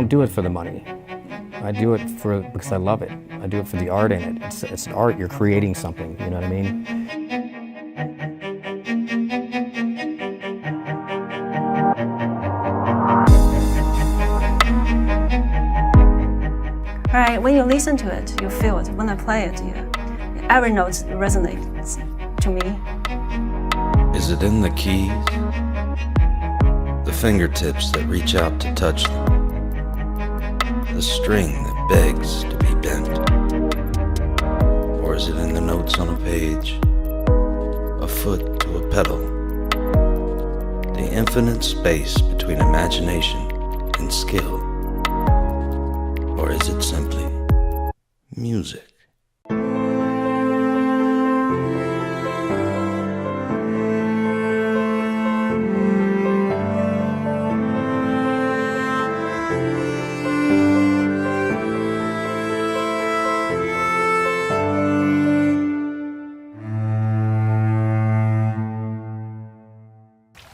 don't do it for the money. I do it because I love it. I do it for the art in it. It's art, you're creating something, you know what I mean? Right, when you listen to it, you feel it. When I play it, every note resonates to me. Is it in the keys? The fingertips that reach out to touch them? The string that begs to be bent? Or is it in the notes on a page? A foot to a pedal? The infinite space between imagination and skill? Or is it simply music?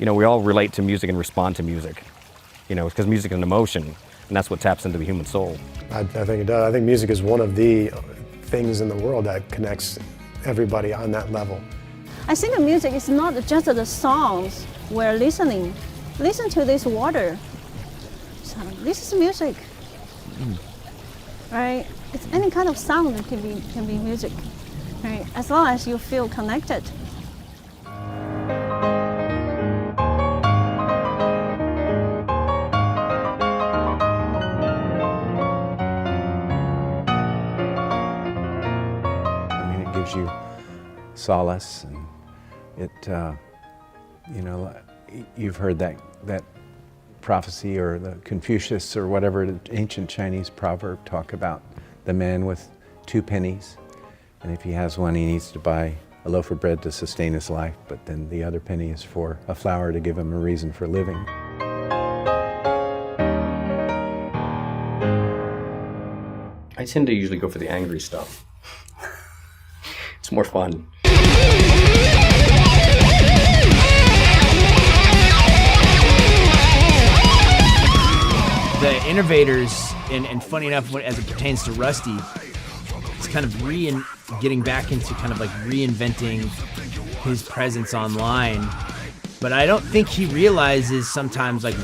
You know, we all relate to music and respond to music, you know, because music is an emotion, and that's what taps into the human soul. I think it does. I think music is one of the things in the world that connects everybody on that level. I think music is not just the songs we're listening. Listen to this water. So this is music, right? It's any kind of sound that can be music, right? As long as you feel connected. Gives you solace, and it, you know, you've heard that prophecy or the Confucius or whatever the ancient Chinese proverb talk about the man with 2 pennies, and if he has one, he needs to buy a loaf of bread to sustain his life, but then the other penny is for a flower to give him a reason for living. I tend to usually go for the angry stuff. It's more fun. The innovators, and funny enough, as it pertains to Rusty, it's kind of getting back into kind of like reinventing his presence online. But I don't think he realizes sometimes like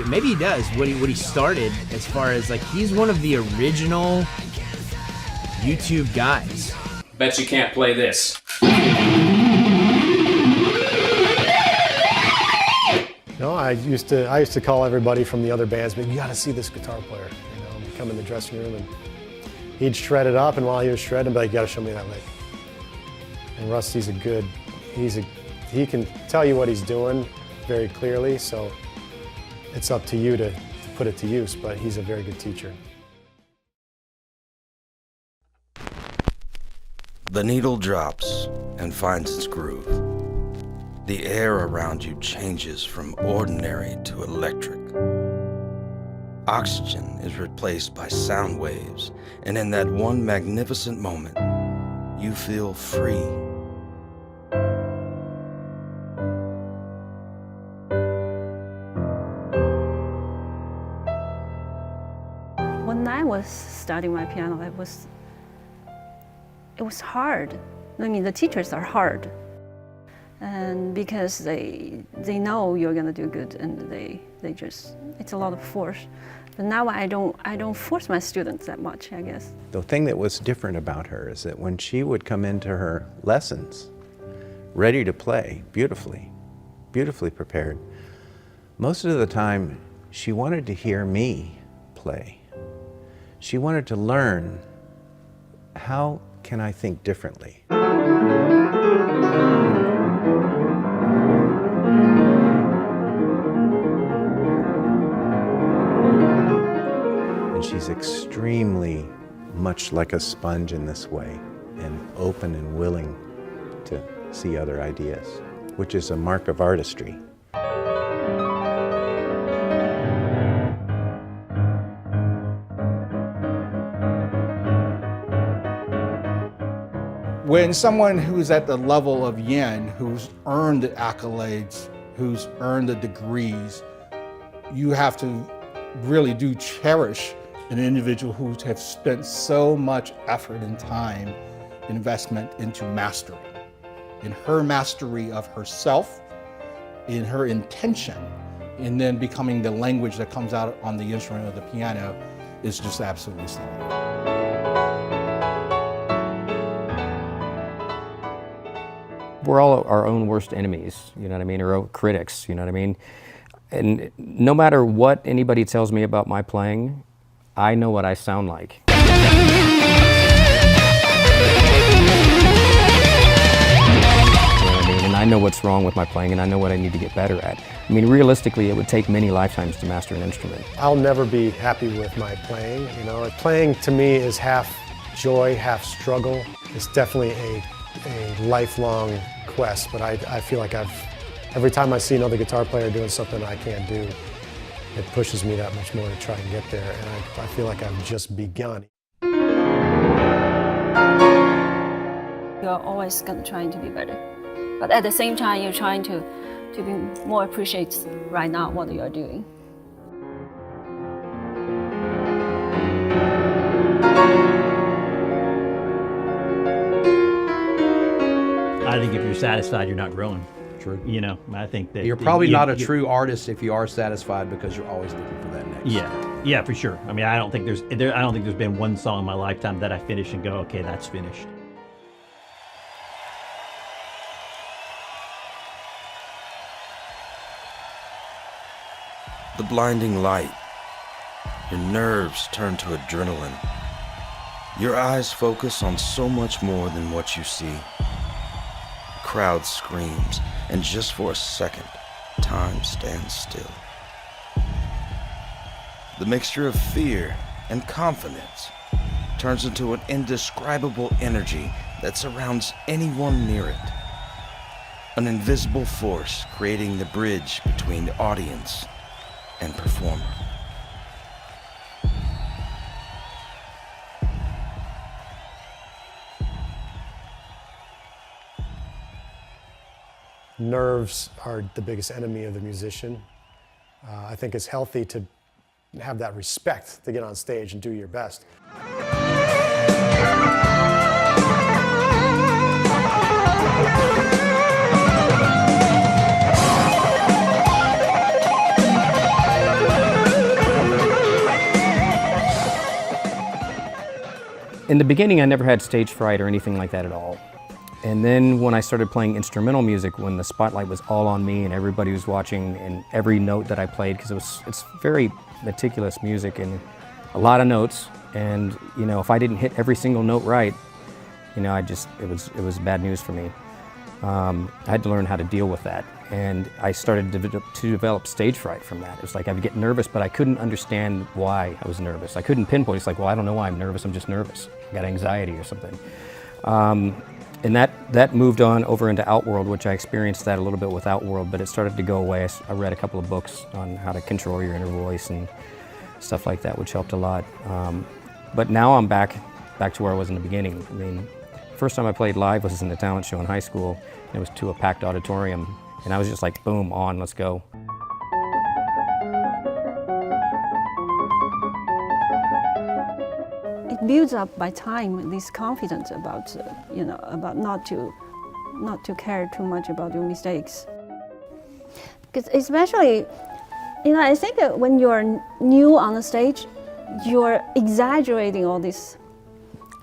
maybe he does, what he started, as far as like he's one of the original YouTube guys. Bet you can't play this. No, I used to call everybody from the other bands, but you got to see this guitar player. You know, come in the dressing room and he'd shred it up, and while he was shredding, I'd be like, you got to show me that lick. And Rusty's he can tell you what he's doing very clearly, so it's up to you to put it to use, but he's a very good teacher. The needle drops and finds its groove. The air around you changes from ordinary to electric. Oxygen is replaced by sound waves, and in that one magnificent moment, you feel free. When I was studying my piano, it was hard. I mean, the teachers are hard, and because they know you're gonna do good, and it's a lot of force. But now I don't force my students that much, I guess. The thing that was different about her is that when she would come into her lessons, ready to play, beautifully prepared, most of the time she wanted to hear me play. She wanted to learn, how can I think differently? And she's extremely much like a sponge in this way, and open and willing to see other ideas, which is a mark of artistry. When someone who's at the level of Yen, who's earned the accolades, who's earned the degrees, you have to really do cherish an individual who have spent so much effort and time, investment into mastery. In her mastery of herself, in her intention, and then becoming the language that comes out on the instrument of the piano is just absolutely stunning. We're all our own worst enemies, you know what I mean, or own critics, you know what I mean? And no matter what anybody tells me about my playing, I know what I sound like. You know what I mean? And I know what's wrong with my playing, and I know what I need to get better at. I mean, realistically, it would take many lifetimes to master an instrument. I'll never be happy with my playing. You know, playing to me is half joy, half struggle. It's definitely a lifelong quest, but I feel like every time I see another guitar player doing something I can't do, it pushes me that much more to try and get there, and I feel like I've just begun. You're always trying to be better, but at the same time, you're trying to be more appreciated right now what you're doing. I think if you're satisfied, you're not growing. True. You know, I think that You're probably not a true artist if you are satisfied, because you're always looking for that next. Yeah, for sure. I mean, I don't think there's been one song in my lifetime that I finish and go, okay, that's finished. The blinding light. Your nerves turn to adrenaline. Your eyes focus on so much more than what you see. The crowd screams, and just for a second, time stands still. The mixture of fear and confidence turns into an indescribable energy that surrounds anyone near it. An invisible force creating the bridge between the audience and performer. Nerves are the biggest enemy of the musician. I think it's healthy to have that respect to get on stage and do your best. In the beginning, I never had stage fright or anything like that at all. And then when I started playing instrumental music, when the spotlight was all on me and everybody was watching and every note that I played, because it's very meticulous music and a lot of notes, and you know, if I didn't hit every single note right, you know, it was bad news for me. I had to learn how to deal with that, and I started to develop stage fright from that. It was like I would get nervous, but I couldn't understand why I was nervous. I couldn't pinpoint. It's like, well, I don't know why I'm nervous. I'm just nervous. I got anxiety or something. And that moved on over into Outworld, which I experienced that a little bit with Outworld, but it started to go away. I read a couple of books on how to control your inner voice and stuff like that, which helped a lot. But now I'm back to where I was in the beginning. I mean, first time I played live was in the talent show in high school. And it was to a packed auditorium, and I was just like, boom, on, let's go. It builds up by time this confidence about about not to care too much about your mistakes. Because especially, I think that when you're new on the stage, you're exaggerating all this,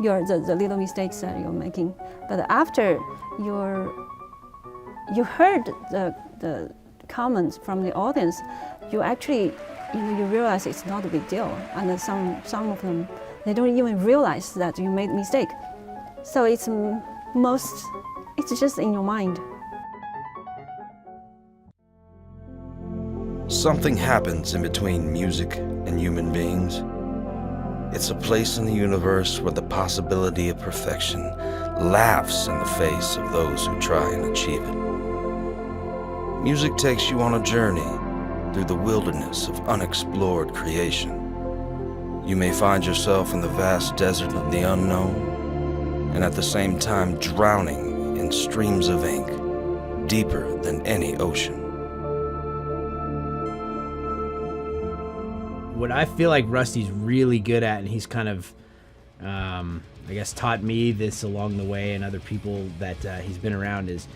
the little mistakes that you're making. But after you heard the comments from the audience, you actually you realize it's not a big deal, and then some of them, they don't even realize that you made a mistake. So it's just in your mind. Something happens in between music and human beings. It's a place in the universe where the possibility of perfection laughs in the face of those who try and achieve it. Music takes you on a journey through the wilderness of unexplored creation. You may find yourself in the vast desert of the unknown, and at the same time drowning in streams of ink, deeper than any ocean. what I feel like Rusty's really good at, and he's kind of, I guess, taught me this along the way, and other people that he's been around, is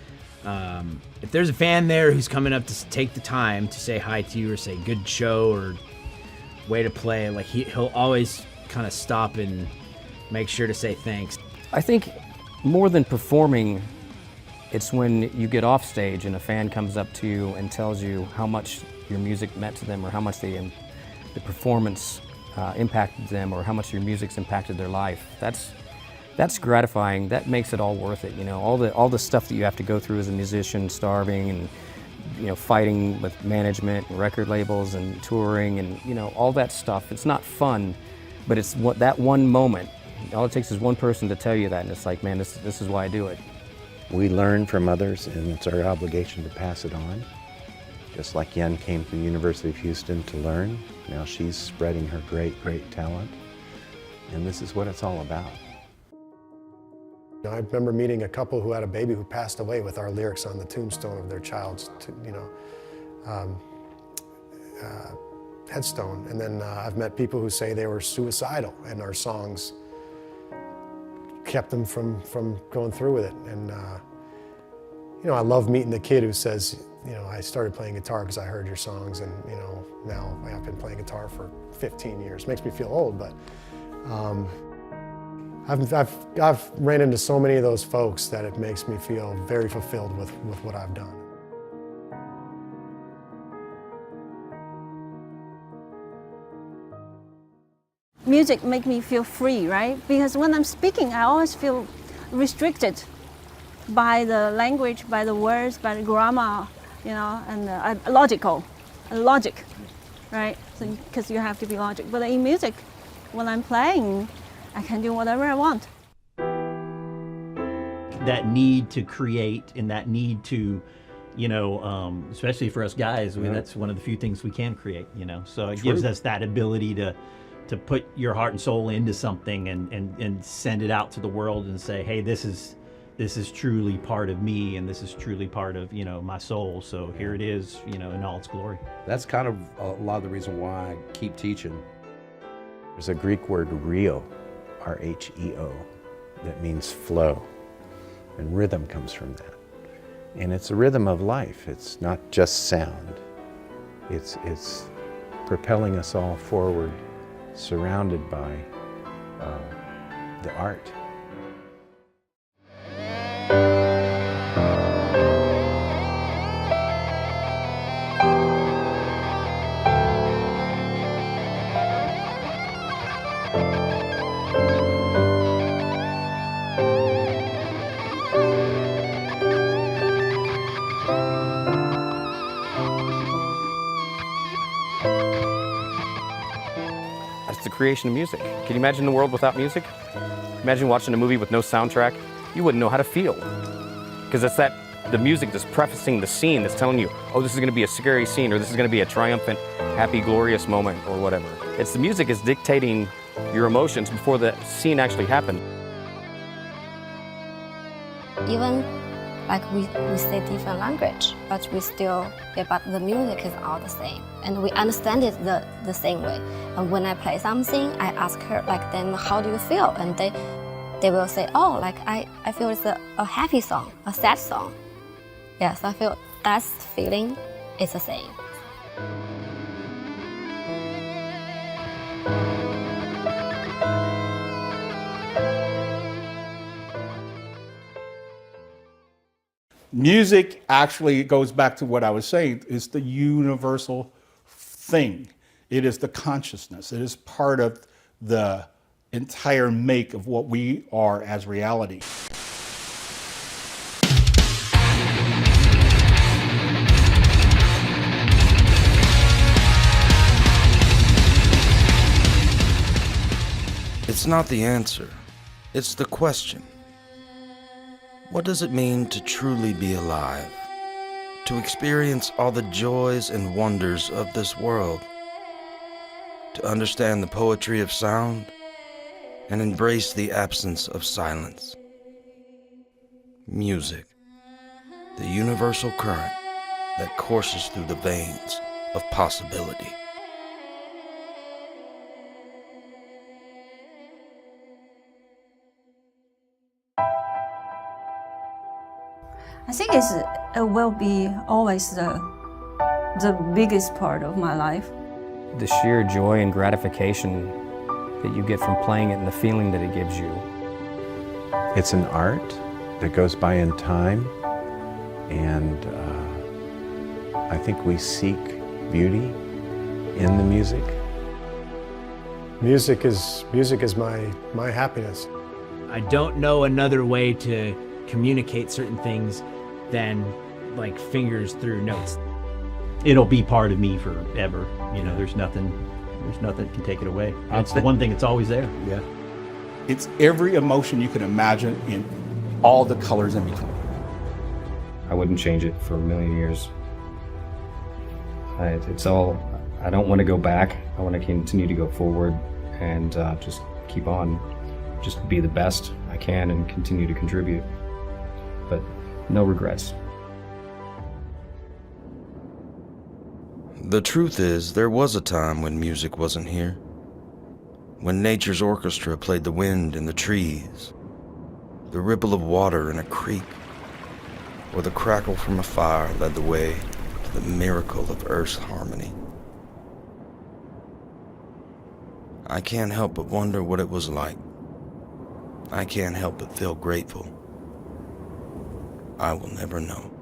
if there's a fan there who's coming up to take the time to say hi to you or say good show or way to play, like he'll always kind of stop and make sure to say thanks. I think more than performing, it's when you get off stage and a fan comes up to you and tells you how much your music meant to them, or how much the performance impacted them, or how much your music's impacted their life. That's gratifying. That makes it all worth it. You know, all the stuff that you have to go through as a musician, starving and, you know, fighting with management and record labels and touring and, you know, all that stuff. It's not fun, but it's that one moment. All it takes is one person to tell you that, and it's like, man, this is why I do it. We learn from others, and it's our obligation to pass it on. Just like Yen came from the University of Houston to learn, now she's spreading her great, great talent. And this is what it's all about. I remember meeting a couple who had a baby who passed away with our lyrics on the tombstone of their child's, headstone. And then I've met people who say they were suicidal, and our songs kept them from going through with it. And I love meeting the kid who says, I started playing guitar because I heard your songs, and now I've been playing guitar for 15 years. Makes me feel old, but I've ran into so many of those folks that it makes me feel very fulfilled with what I've done. Music makes me feel free, right? Because when I'm speaking, I always feel restricted by the language, by the words, by the grammar, and logic, right? Because you have to be logic. But in music, when I'm playing, I can do whatever I want. That need to create and that need to, especially for us guys, I mean, that's one of the few things we can create, So it gives us that ability to put your heart and soul into something and send it out to the world and say, hey, this is truly part of me, and this is truly part of, my soul. So here it is, in all its glory. That's kind of a lot of the reason why I keep teaching. There's a Greek word, rheo, R-H-E-O, that means flow. And rhythm comes from that. And it's a rhythm of life. It's not just sound. It's propelling us all forward, surrounded by the art. That's the creation of music. Can you imagine the world without music? Imagine watching a movie with no soundtrack. You wouldn't know how to feel. Because it's the music that's prefacing the scene, that's telling you, oh, this is going to be a scary scene, or this is going to be a triumphant, happy, glorious moment, or whatever. It's the music is dictating your emotions before the scene actually happened. Even like we say different language, but but the music is all the same, and we understand it the same way. And when I play something, I ask her them, how do you feel? And they will say, oh, I feel it's a happy song, a sad song. Yes, I feel that feeling is the same. Music actually goes back to what I was saying, is the universal thing. It is the consciousness. It is part of the entire make of what we are as reality. It's not the answer, it's the question. What does it mean to truly be alive? To experience all the joys and wonders of this world? To understand the poetry of sound and embrace the absence of silence? Music, the universal current that courses through the veins of possibility. I think it will be always the biggest part of my life. The sheer joy and gratification that you get from playing it and the feeling that it gives you. It's an art that goes by in time, and I think we seek beauty in the music. Music is my happiness. I don't know another way to communicate certain things than like fingers through notes. It'll be part of me forever. You know, there's nothing that can take it away. It's the one thing that's always there. Yeah. It's every emotion you can imagine in all the colors in between. I wouldn't change it for a million years. It's all, I don't want to go back. I want to continue to go forward and just keep on, just be the best I can and continue to contribute. But no regrets. The truth is, there was a time when music wasn't here. When nature's orchestra played the wind in the trees, the ripple of water in a creek, or the crackle from a fire led the way to the miracle of Earth's harmony. I can't help but wonder what it was like. I can't help but feel grateful. I will never know.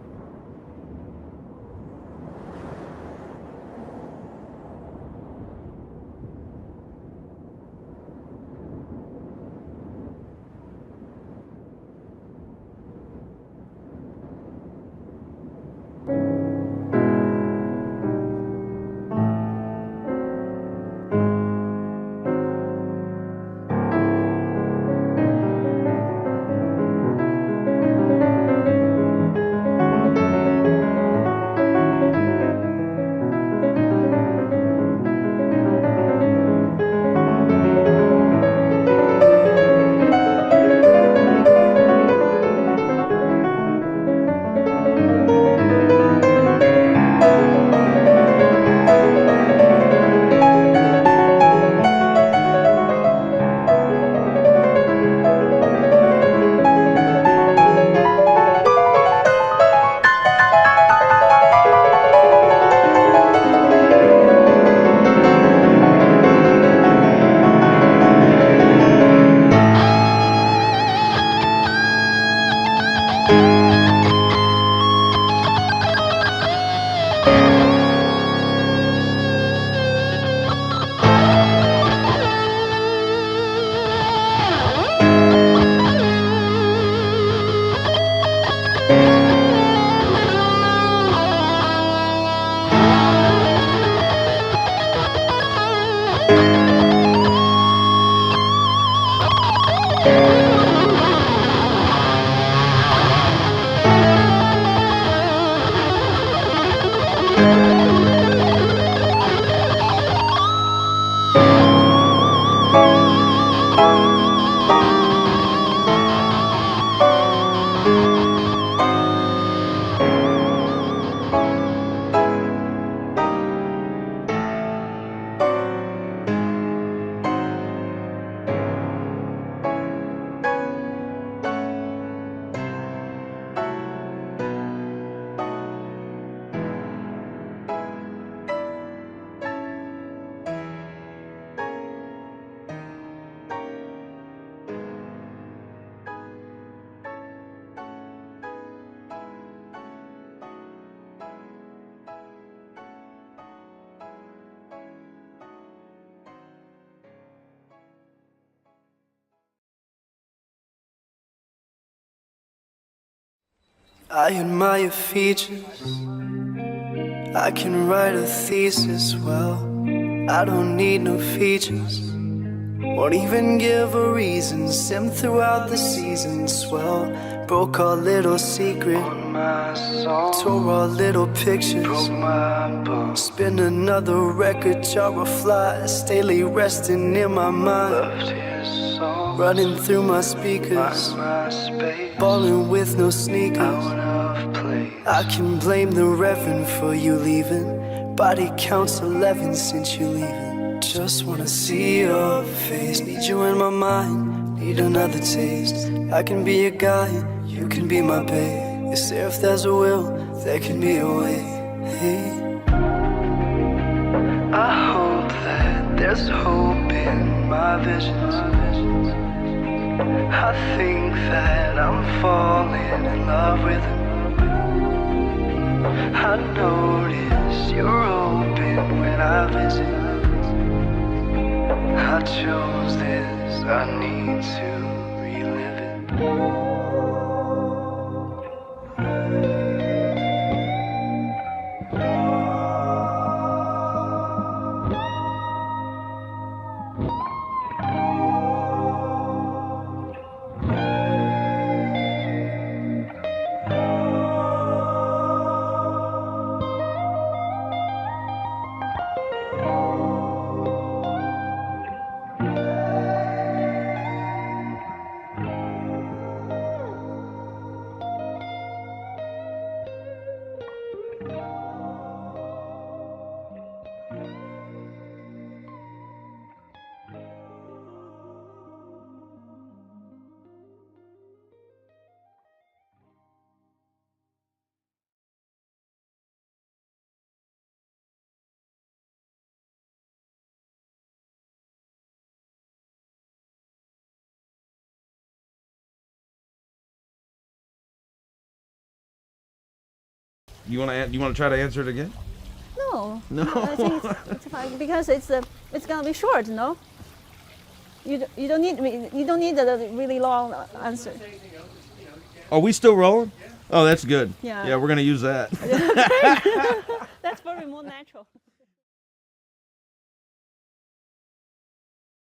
I admire features. I can write a thesis well. I don't need no features. Won't even give a reason. Sim throughout the season. Swell. Broke our little secret. Tore our little pictures. Spin another record. Jar of flies. Daily resting in my mind. Running through my speakers. Ballin' with no sneakers. I can blame the Reverend for you leaving. Body counts 11 since you leaving. Just wanna see your face. Need you in my mind. Need another taste. I can be your guy. You can be my babe. They say if there's a will, there can be a way. I hope that there's hope in my visions. I think that I'm falling in love with him. I notice you're open when I visit. I chose this, I need to relive it. You want to try to answer it again? No. No. I think it's fine because it's gonna be short. No. You don't need a really long answer. Are we still rolling? Oh, that's good. Yeah. Yeah, we're gonna use that. That's very more natural.